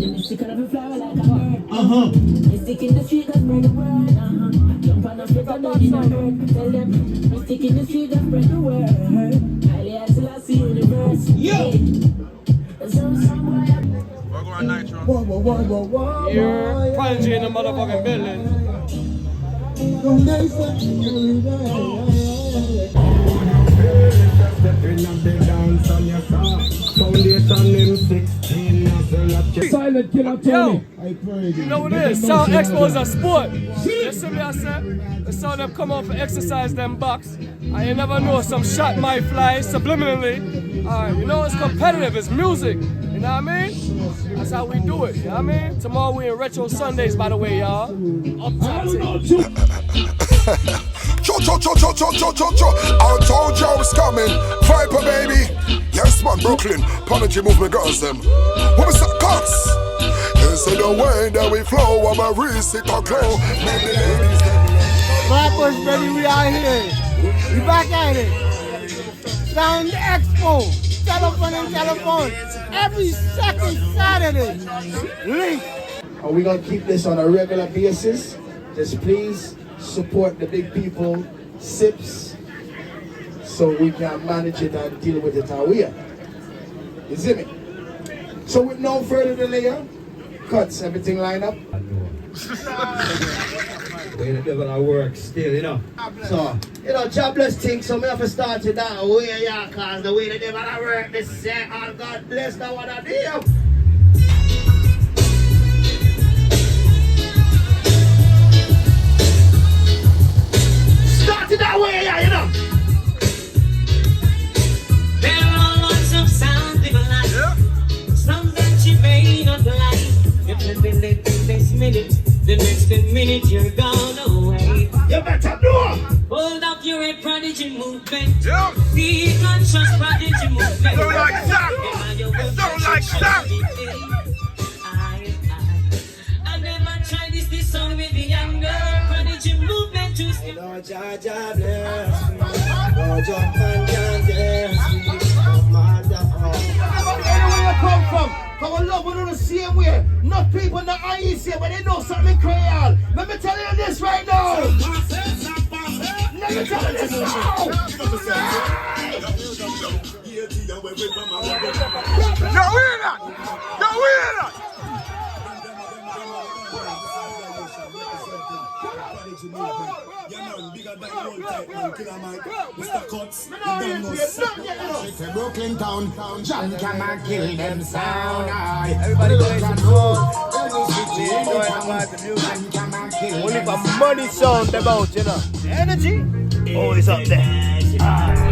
Stick on a flower like a bird. Stick in the street and spread the word. Jump on a foot and don't need no word. Tell them, stick in the street and spread the word. Highly as I see universe. Yo! We're going Nitro. You're Prodigy in the motherfucking building. Silent killer Yo, Tony. you know what it is? Sound Expo is a sport. Listen me, I said. The sound them come out for exercise them bucks. I ain't never know some shot might fly subliminally. Alright, you know it's competitive, it's music. You know what I mean? That's how we do it, you know what I mean? Tomorrow we in Retro Sundays, by the way, y'all. Up top I told you I was coming. Viper, baby. Yes, man, Brooklyn. Prodigy move me girls, them. What was that, Cox? This is the way that we flow. I'm a wrist, it or glow. Maybe ladies, Flatbush, baby, we out here. We back at it. Sound Expo. Telephone and telephone. Every second Saturday. Link. Are we gonna keep this on a regular basis? Just please support the big people, SIPs, so we can manage it and deal with it how we are. You see me? So with no further delay, cuts, everything line up. Way the devil I work still, you know. So, you know, jobless thing, so me have to start it that way, yeah, cause the way the devil I work, this is all God bless that what I do. Start it that way, yeah, you know. There are lots of sound people like some that you may not like. If you've been late in this minute, the next minute you're gone away. You better know. Hold up your head, Prodigy movement. Be conscious, Prodigy movement. Sound like that. It sound like that. I never tried this song with the young girl. Prodigy movement to skip. Lord, Jah bless me. Lord, Jah man can bless me. Oh, mother, Where you come from? Our love will do the same way. Not people not uneasy, but they know something Creole. Let me tell you this right now. Let me tell you this now. Yo, hear that? Yo, hear that? Brooklyn town, John can kill them sound. Everybody plays some songs. Only for money sound about, you know. The energy always up there.